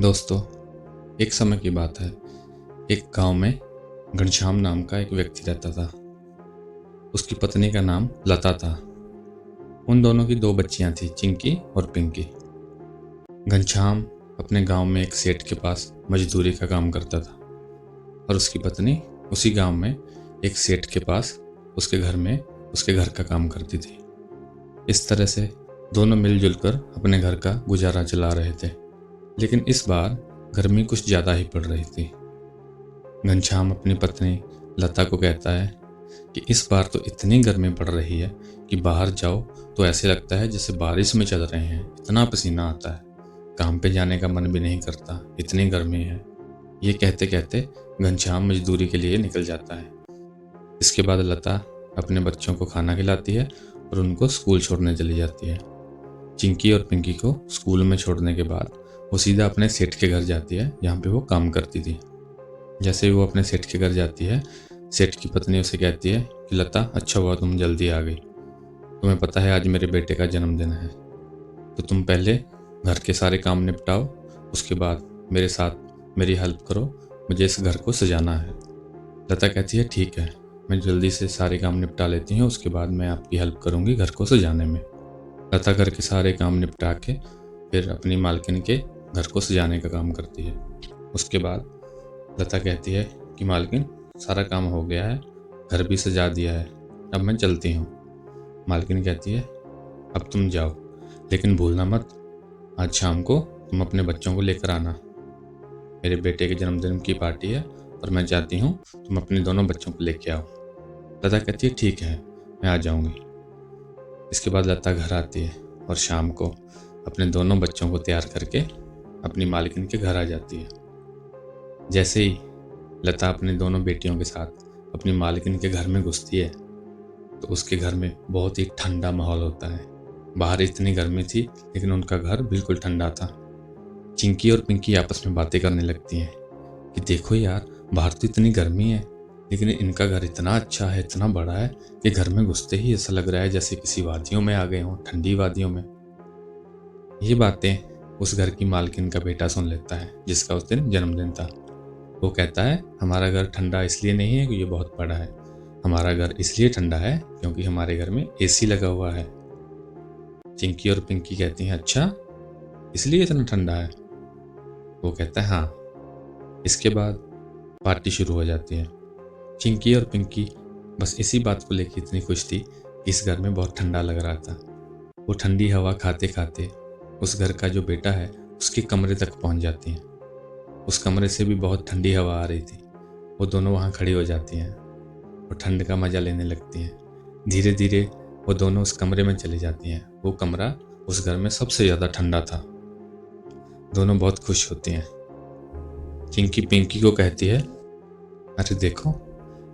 दोस्तों, एक समय की बात है। एक गांव में घनश्याम नाम का एक व्यक्ति रहता था। उसकी पत्नी का नाम लता था। उन दोनों की दो बच्चियां थी, चिंकी और पिंकी। घनश्याम अपने गांव में एक सेठ के पास मजदूरी का काम करता था और उसकी पत्नी उसी गांव में एक सेठ के पास उसके घर में उसके घर का काम करती थी। इस तरह से दोनों मिलजुल कर अपने घर का गुजारा चला रहे थे। लेकिन इस बार गर्मी कुछ ज़्यादा ही पड़ रही थी। घनश्याम अपनी पत्नी लता को कहता है कि इस बार तो इतनी गर्मी पड़ रही है कि बाहर जाओ तो ऐसे लगता है जैसे बारिश में चल रहे हैं। इतना पसीना आता है, काम पे जाने का मन भी नहीं करता, इतनी गर्मी है। ये कहते कहते घनश्याम मजदूरी के लिए निकल जाता है। इसके बाद लता अपने बच्चों को खाना खिलाती है और उनको स्कूल छोड़ने चली जाती है। चिंकी और पिंकी को स्कूल में छोड़ने के बाद वो सीधा अपने सेठ के घर जाती है, जहाँ पे वो काम करती थी। जैसे ही वो अपने सेठ के घर जाती है, सेठ की पत्नी उसे कहती है कि लता, अच्छा हुआ तुम जल्दी आ गई। तुम्हें पता है आज मेरे बेटे का जन्मदिन है, तो तुम पहले घर के सारे काम निपटाओ, उसके बाद मेरे साथ मेरी हेल्प करो, मुझे इस घर को सजाना है। लता कहती है ठीक है, मैं जल्दी से सारे काम निपटा लेती हूँ, उसके बाद मैं आपकी हेल्प करूँगी घर को सजाने में। लता घर के सारे काम निपटा के फिर अपनी मालकिन के घर को सजाने का काम करती है। उसके बाद लता कहती है कि मालकिन, सारा काम हो गया है, घर भी सजा दिया है, अब मैं चलती हूँ। मालकिन कहती है अब तुम जाओ, लेकिन भूलना मत, आज शाम को तुम अपने बच्चों को लेकर आना। मेरे बेटे के जन्मदिन की पार्टी है और मैं चाहती हूँ तुम अपने दोनों बच्चों को लेके आओ। लता कहती है ठीक है, मैं आ जाऊँगी। इसके बाद लता घर आती है और शाम को अपने दोनों बच्चों को तैयार करके अपनी मालकिन के घर आ जाती है। जैसे ही लता अपनी दोनों बेटियों के साथ अपनी मालकिन के घर में घुसती है तो उसके घर में बहुत ही ठंडा माहौल होता है। बाहर इतनी गर्मी थी लेकिन उनका घर बिल्कुल ठंडा था। चिंकी और पिंकी आपस में बातें करने लगती हैं कि देखो यार, बाहर तो इतनी गर्मी है लेकिन इनका घर इतना अच्छा है, इतना बड़ा है कि घर में घुसते ही ऐसा लग रहा है जैसे किसी वादियों में आ गए हों, ठंडी वादियों में। ये बातें उस घर की मालकिन का बेटा सुन लेता है जिसका उस दिन जन्मदिन था। वो कहता है हमारा घर ठंडा इसलिए नहीं है कि ये बहुत बड़ा है, हमारा घर इसलिए ठंडा है क्योंकि हमारे घर में एसी लगा हुआ है। चिंकी और पिंकी कहती हैं अच्छा, इसलिए इतना ठंडा है। वो कहता है हाँ। इसके बाद पार्टी शुरू हो जाती है। चिंकी और पिंकी बस इसी बात को लेकर इतनी खुश थी कि इस घर में बहुत ठंडा लग रहा था। वो ठंडी हवा खाते खाते उस घर का जो बेटा है उसके कमरे तक पहुंच जाती हैं। उस कमरे से भी बहुत ठंडी हवा आ रही थी। वो दोनों वहाँ खड़ी हो जाती हैं और ठंड का मज़ा लेने लगती हैं। धीरे धीरे वो दोनों उस कमरे में चली जाती हैं। वो कमरा उस घर में सबसे ज़्यादा ठंडा था। दोनों बहुत खुश होती हैं। चिंकी पिंकी को कहती है अरे देखो,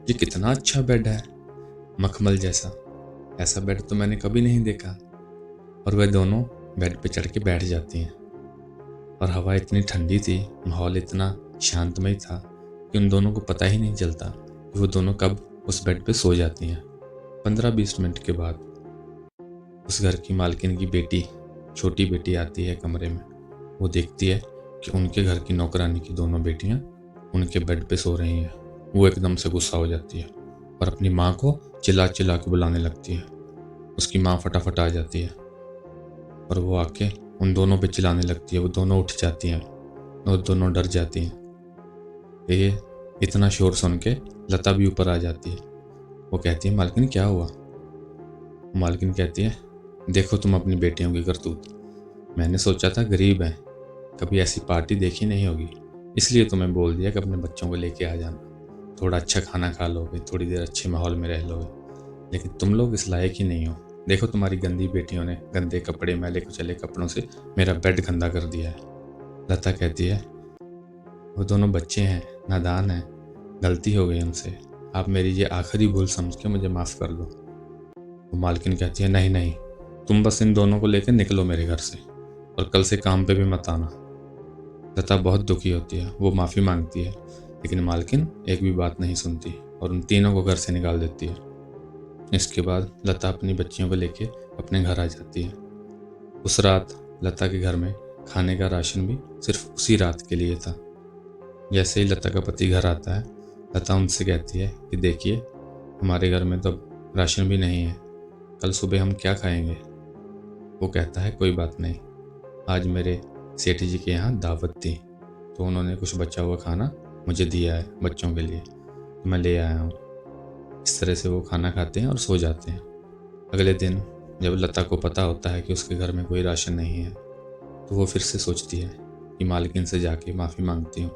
ये कितना अच्छा बेड है, मखमल जैसा। ऐसा बेड तो मैंने कभी नहीं देखा। और वह दोनों बेड पे चढ़ के बैठ जाती हैं और हवा इतनी ठंडी थी, माहौल इतना शांतमय था कि उन दोनों को पता ही नहीं चलता कि वो दोनों कब उस बेड पे सो जाती हैं। 15-20 मिनट के बाद उस घर की मालकिन की बेटी, छोटी बेटी आती है कमरे में। वो देखती है कि उनके घर की नौकरानी की दोनों बेटियां उनके बेड पे सो रही हैं। वो एकदम से गुस्सा हो जाती है और अपनी माँ को चिल्ला चिल्ला के बुलाने लगती है। उसकी माँ फटाफट आ जाती है और वो आके उन दोनों पे चिल्लाने लगती है। वो दोनों उठ जाती हैं और दोनों डर जाती हैं। ये इतना शोर सुन के लता भी ऊपर आ जाती है। वो कहती है मालकिन क्या हुआ? मालकिन कहती है देखो तुम अपनी बेटियों की करतूत, मैंने सोचा था गरीब हैं, कभी ऐसी पार्टी देखी नहीं होगी, इसलिए तुम्हें बोल दिया कि अपने बच्चों को लेके आ जाना, थोड़ा अच्छा खाना खा लोगे, थोड़ी देर अच्छे माहौल में रह लोगे। लेकिन तुम लोग इस लायक ही नहीं हो। देखो तुम्हारी गंदी बेटियों ने गंदे कपड़े, मैले कुचले कपड़ों से मेरा बेड गंदा कर दिया है। लता कहती है वो दोनों बच्चे हैं, नादान हैं, गलती हो गई उनसे, आप मेरी ये आखिरी भूल समझ के मुझे माफ़ कर दो। वो मालकिन कहती है नहीं नहीं, तुम बस इन दोनों को लेकर निकलो मेरे घर से और कल से काम पे भी मत आना। लता बहुत दुखी होती है, वो माफ़ी मांगती है लेकिन मालकिन एक भी बात नहीं सुनती और उन तीनों को घर से निकाल देती है। इसके बाद लता अपनी बच्चियों को लेके अपने घर आ जाती है। उस रात लता के घर में खाने का राशन भी सिर्फ उसी रात के लिए था। जैसे ही लता का पति घर आता है, लता उनसे कहती है कि देखिए, हमारे घर में तो अब राशन भी नहीं है, कल सुबह हम क्या खाएंगे। वो कहता है कोई बात नहीं, आज मेरे सेठ जी के यहाँ दावत थी, तो उन्होंने कुछ बचा हुआ खाना मुझे दिया है बच्चों के लिए, तो मैं ले आया हूँ। इस तरह से वो खाना खाते हैं और सो जाते हैं। अगले दिन जब लता को पता होता है कि उसके घर में कोई राशन नहीं है, तो वो फिर से सोचती है कि मालकिन से जाके माफ़ी मांगती हूँ,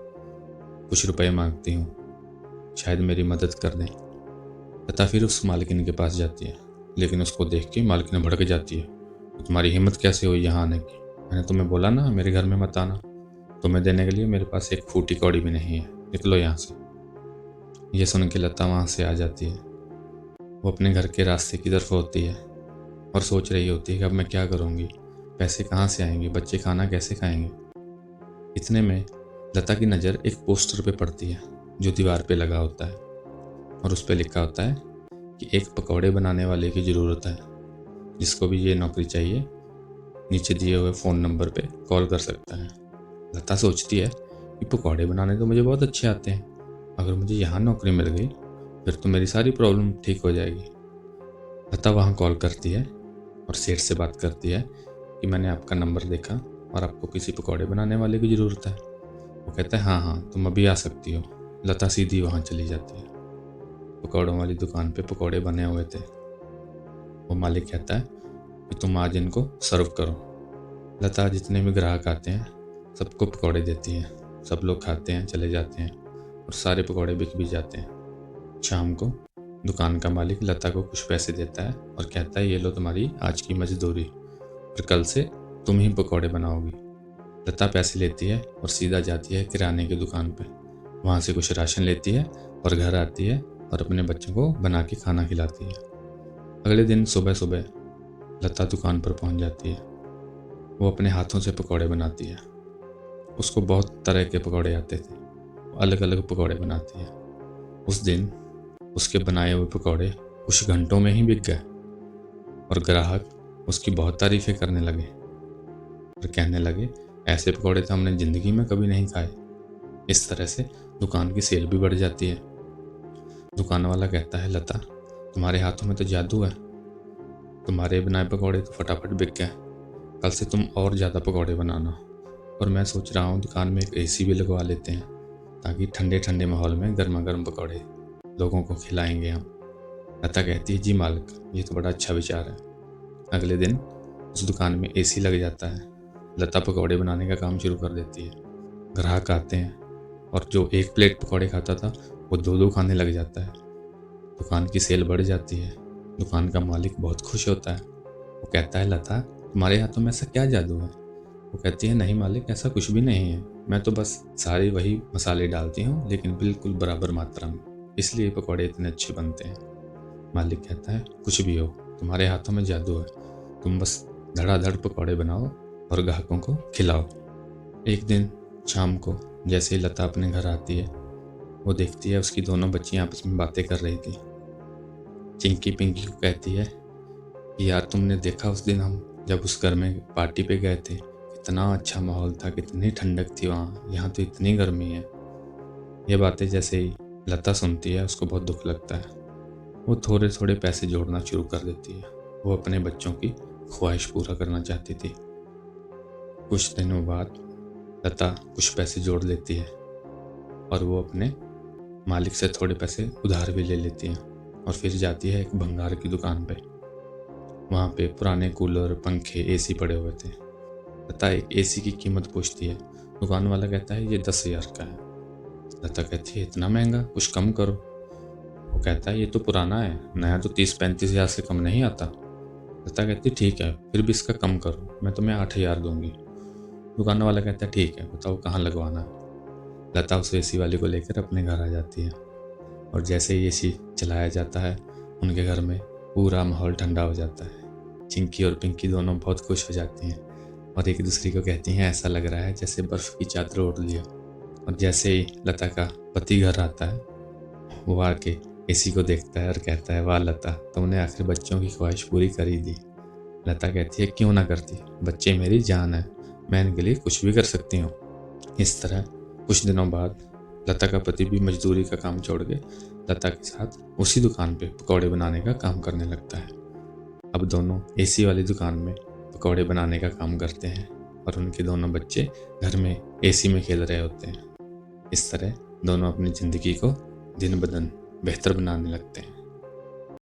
कुछ रुपए मांगती हूँ, शायद मेरी मदद कर दें। लता फिर उस मालकिन के पास जाती है, लेकिन उसको देख के मालकिन भड़क जाती है। तो तुम्हारी हिम्मत कैसे हुई यहाँ आने की? मैंने तुम्हें बोला ना मेरे घर में मत आना। तुम्हें देने के लिए मेरे पास एक फूटी कौड़ी भी नहीं है, निकलो यहाँ से। ये सुन के लता वहाँ से आ जाती है। वो अपने घर के रास्ते की तरफ होती है और सोच रही होती है कि अब मैं क्या करूँगी, पैसे कहाँ से आएंगे, बच्चे खाना कैसे खाएंगे। इतने में लता की नज़र एक पोस्टर पे पड़ती है जो दीवार पे लगा होता है, और उस पर लिखा होता है कि एक पकौड़े बनाने वाले की ज़रूरत है, जिसको भी ये नौकरी चाहिए नीचे दिए हुए फ़ोन नंबर पे कॉल कर सकता है। लता सोचती है कि पकौड़े बनाने तो मुझे बहुत अच्छे आते हैं, अगर मुझे यहाँ नौकरी मिल गई फिर तो मेरी सारी प्रॉब्लम ठीक हो जाएगी। लता वहाँ कॉल करती है और सेठ से बात करती है कि मैंने आपका नंबर देखा और आपको किसी पकौड़े बनाने वाले की ज़रूरत है। वो कहता है हाँ हाँ, तुम अभी आ सकती हो। लता सीधी वहाँ चली जाती है। पकौड़ों वाली दुकान पे पकौड़े बने हुए थे। वो मालिक कहता है कि तुम आज इनको सर्व करो। लता जितने भी ग्राहक आते हैं सबको पकौड़े देती है, सब लोग खाते हैं, चले जाते हैं और सारे पकौड़े बिक भी जाते हैं। शाम को दुकान का मालिक लता को कुछ पैसे देता है और कहता है ये लो तुम्हारी आज की मजदूरी, और कल से तुम ही पकौड़े बनाओगी। लता पैसे लेती है और सीधा जाती है किराने की दुकान पे। वहाँ से कुछ राशन लेती है और घर आती है और अपने बच्चों को बना के खाना खिलाती है। अगले दिन सुबह सुबह लता दुकान पर पहुँच जाती है। वो अपने हाथों से पकौड़े बनाती है। उसको बहुत तरह के पकौड़े आते थे, वो अलग अलग पकौड़े बनाती है। उस दिन उसके बनाए हुए पकौड़े कुछ घंटों में ही बिक गए और ग्राहक उसकी बहुत तारीफ़ें करने लगे और कहने लगे ऐसे पकौड़े तो हमने ज़िंदगी में कभी नहीं खाए। इस तरह से दुकान की सेल भी बढ़ जाती है। दुकान वाला कहता है लता, तुम्हारे हाथों में तो जादू है, तुम्हारे बनाए पकौड़े तो फटाफट बिक गए, कल से तुम और ज़्यादा पकौड़े बनाना। और मैं सोच रहा हूँ दुकान में एक एसी भी लगवा लेते हैं, ताकि ठंडे ठंडे माहौल में गर्मा गर्म पकौड़े लोगों को खिलाएंगे हम। लता कहती है जी मालिक, ये तो बड़ा अच्छा विचार है। अगले दिन उस दुकान में एसी लग जाता है। लता पकौड़े बनाने का काम शुरू कर देती है। ग्राहक आते हैं और जो एक प्लेट पकौड़े खाता था वो दो दो खाने लग जाता है। दुकान की सेल बढ़ जाती है। दुकान का मालिक बहुत खुश होता है। वो कहता है लता, तुम्हारे हाथों में ऐसा क्या जादू है? वो कहती है नहीं मालिक, ऐसा कुछ भी नहीं है, मैं तो बस सारे वही मसाले डालती हूँ लेकिन बिल्कुल बराबर मात्रा में, इसलिए पकौड़े इतने अच्छे बनते हैं। मालिक कहता है कुछ भी हो, तुम्हारे हाथों में जादू है, तुम बस धड़ाधड़ पकौड़े बनाओ और ग्राहकों को खिलाओ। एक दिन शाम को जैसे ही लता अपने घर आती है, वो देखती है उसकी दोनों बच्चियां आपस में बातें कर रही थी। चिंकी पिंकी को कहती है कि यार तुमने देखा उस दिन हम जब उस घर में पार्टी पे गए थे, कितना अच्छा माहौल था, कितनी ठंडक थी वहाँ, यहाँ तो इतनी गर्मी है। ये बातें जैसे ही लता सुनती है उसको बहुत दुख लगता है। वो थोड़े थोड़े पैसे जोड़ना शुरू कर देती है। वो अपने बच्चों की ख्वाहिश पूरा करना चाहती थी। कुछ दिनों बाद लता कुछ पैसे जोड़ लेती है और वो अपने मालिक से थोड़े पैसे उधार भी ले लेती है और फिर जाती है एक भंगार की दुकान पे। वहाँ पे पुराने कूलर, पंखे, एसी पड़े हुए थे। लता एक एसी की कीमत पूछती है। दुकान वाला कहता है ये 10,000 का है। लता कहती है इतना महंगा, कुछ कम करो। वो कहता है ये तो पुराना है, नया तो 30-35 हज़ार से कम नहीं आता। लता कहती ठीक है, फिर भी इसका कम करो, मैं तुम्हें 8,000 दूंगी। दुकान वाला कहता है ठीक है, बताओ कहाँ लगवाना है। लता उस एसी वाले को लेकर अपने घर आ जाती है और जैसे ही एसी चलाया जाता है उनके घर में पूरा माहौल ठंडा हो जाता है। चिंकी और पिंकी दोनों बहुत खुश हो जाती हैं और एक दूसरे को कहती हैं ऐसा लग रहा है जैसे बर्फ़ की चादर ओढ़ लिया। और जैसे ही लता का पति घर आता है, वो आके एसी को देखता है और कहता है वाह लता, तुमने आखिर बच्चों की ख्वाहिश पूरी कर ही दी। लता कहती है क्यों ना करती, बच्चे मेरी जान है, मैं इनके लिए कुछ भी कर सकती हूँ। इस तरह कुछ दिनों बाद लता का पति भी मजदूरी का काम छोड़ के लता के साथ उसी दुकान पे पकौड़े बनाने का काम करने लगता है। अब दोनों एसी वाली दुकान में पकौड़े बनाने का काम करते हैं और उनके दोनों बच्चे घर में एसी में खेल रहे होते हैं। इस तरह दोनों अपनी ज़िंदगी को दिन ब दिन बेहतर बनाने लगते हैं।